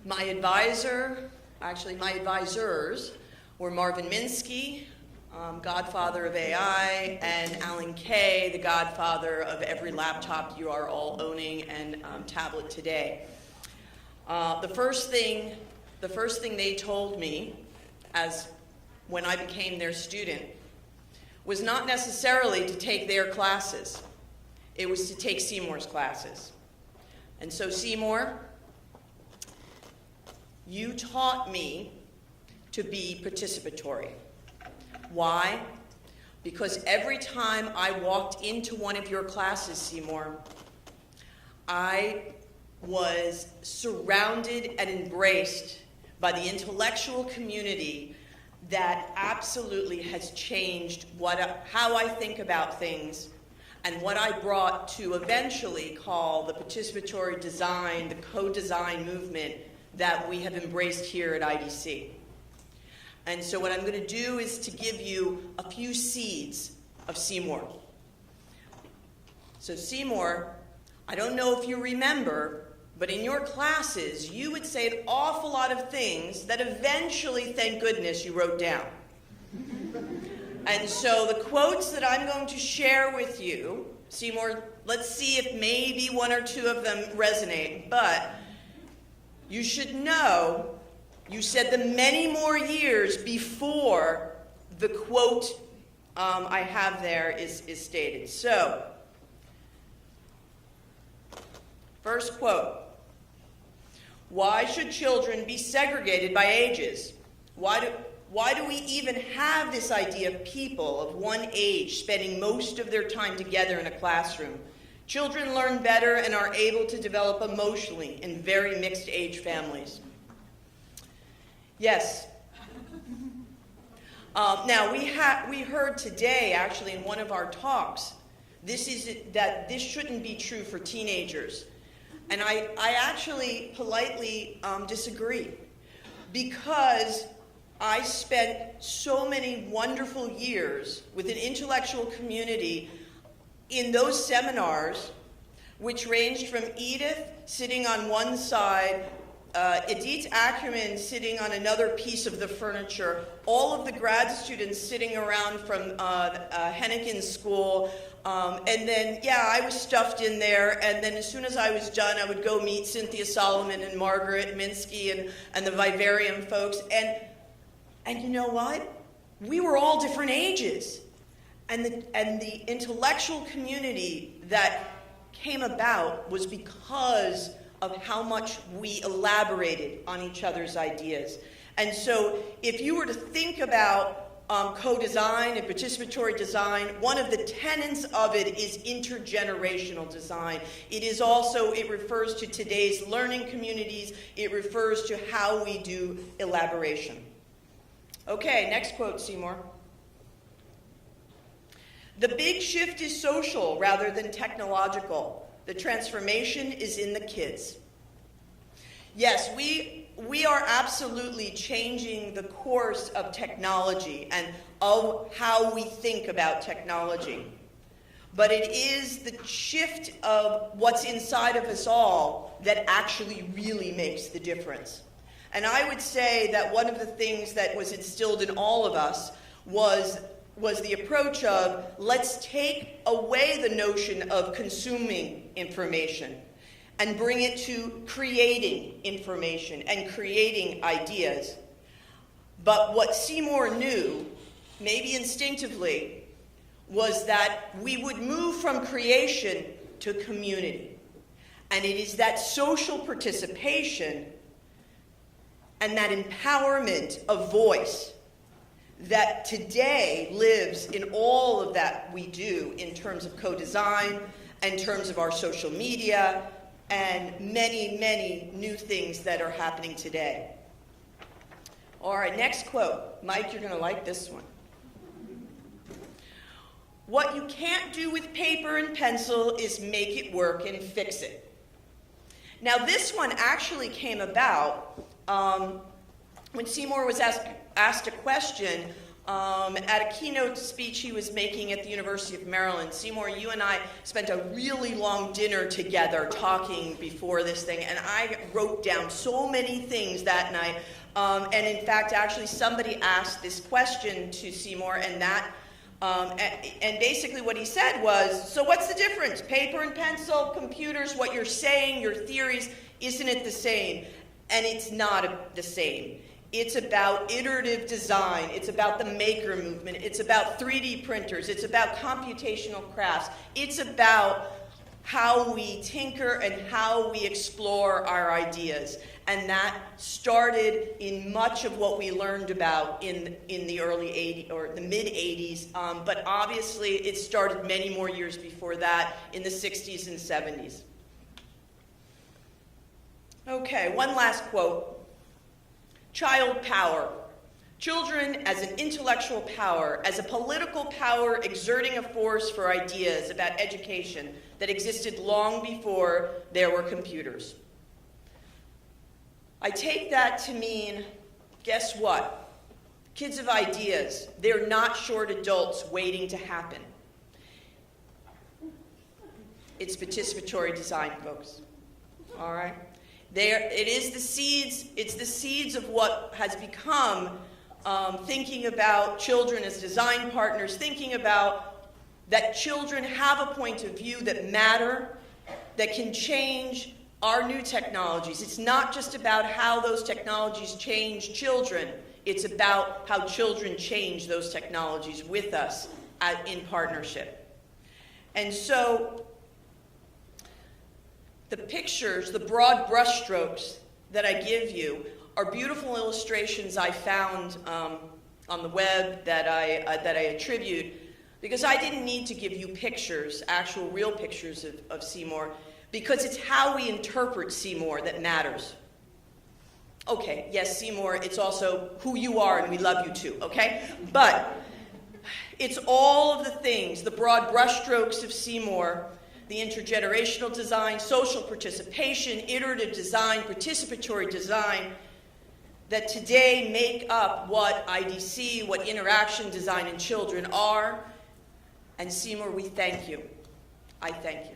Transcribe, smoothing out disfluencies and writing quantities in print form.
My advisor, actually my advisors, were Marvin Minsky, godfather of AI, and Alan Kay, the godfather of every laptop you are all owning and tablet today. The first thing they told me, when I became their student, was not necessarily to take their classes. It was to take Seymour's classes. And so Seymour, you taught me to be participatory. Why? Because every time I walked into one of your classes, Seymour, I was surrounded and embraced by the intellectual community that absolutely has changed how I think about things and what I brought to eventually call the participatory design, the co-design movement that we have embraced here at IDC. And so what I'm going to do is to give you a few seeds of Seymour. So Seymour, I don't know if you remember, but in your classes, you would say an awful lot of things that eventually, thank goodness, you wrote down. And so the quotes that I'm going to share with you, Seymour, let's see if maybe one or two of them resonate, but you should know, you said them many more years before the quote I have there is stated. So, first quote. Why should children be segregated by ages? Why do we even have this idea of people of one age spending most of their time together in a classroom? Children learn better and are able to develop emotionally in very mixed age families. Yes. Now, we heard today, actually, in one of our talks, that this shouldn't be true for teenagers. And I actually politely disagree, because I spent so many wonderful years with an intellectual community in those seminars, which ranged from Edith sitting on one side, Edith Ackerman sitting on another piece of the furniture, all of the grad students sitting around from Henneken's school, and then, I was stuffed in there, and then as soon as I was done, I would go meet Cynthia Solomon and Margaret Minsky and the Vivarium folks, and you know what? We were all different ages, and the intellectual community that came about was because of how much we elaborated on each other's ideas. And so if you were to think about co-design and participatory design, one of the tenets of it is intergenerational design. It refers to today's learning communities. It refers to how we do elaboration. Okay, next quote, Seymour. The big shift is social rather than technological. The transformation is in the kids. Yes, we are absolutely changing the course of technology and of how we think about technology. But it is the shift of what's inside of us all that actually really makes the difference. And I would say that one of the things that was instilled in all of us was the approach of, let's take away the notion of consuming information and bring it to creating information and creating ideas. But what Seymour knew, maybe instinctively, was that we would move from creation to community. And it is that social participation and that empowerment of voice that today lives in all of that we do in terms of co-design, in terms of our social media, and many, many new things that are happening today. All right, next quote. Mike, you're going to like this one. What you can't do with paper and pencil is make it work and fix it. Now, this one actually came about when Seymour was asked a question at a keynote speech he was making at the University of Maryland. Seymour, you and I spent a really long dinner together talking before this thing, and I wrote down so many things that night. And in fact, actually, somebody asked this question to Seymour, and basically what he said was, so what's the difference? Paper and pencil, computers, what you're saying, your theories, isn't it the same? And it's not the same. It's about iterative design. It's about the maker movement. It's about 3D printers. It's about computational crafts. It's about how we tinker and how we explore our ideas. And that started in much of what we learned about in the early 80s or the mid 80s, but obviously it started many more years before that in the 60s and 70s. Okay, one last quote. Child power. Children as an intellectual power, as a political power exerting a force for ideas about education that existed long before there were computers. I take that to mean, guess what? Kids have ideas. They're not short adults waiting to happen. It's participatory design, folks. All right? It's the seeds of what has become thinking about children as design partners, thinking about that children have a point of view that matter, that can change our new technologies. It's not just about how those technologies change children. It's about how children change those technologies with us in partnership. And so the pictures, the broad brushstrokes that I give you are beautiful illustrations I found on the web that I attribute, because I didn't need to give you pictures, actual real pictures of Seymour, because it's how we interpret Seymour that matters. Okay, yes, Seymour, it's also who you are, and we love you too, okay? But it's all of the things, the broad brushstrokes of Seymour, the intergenerational design, social participation, iterative design, participatory design, that today make up what IDC, what interaction design in children are. And Seymour, we thank you. I thank you.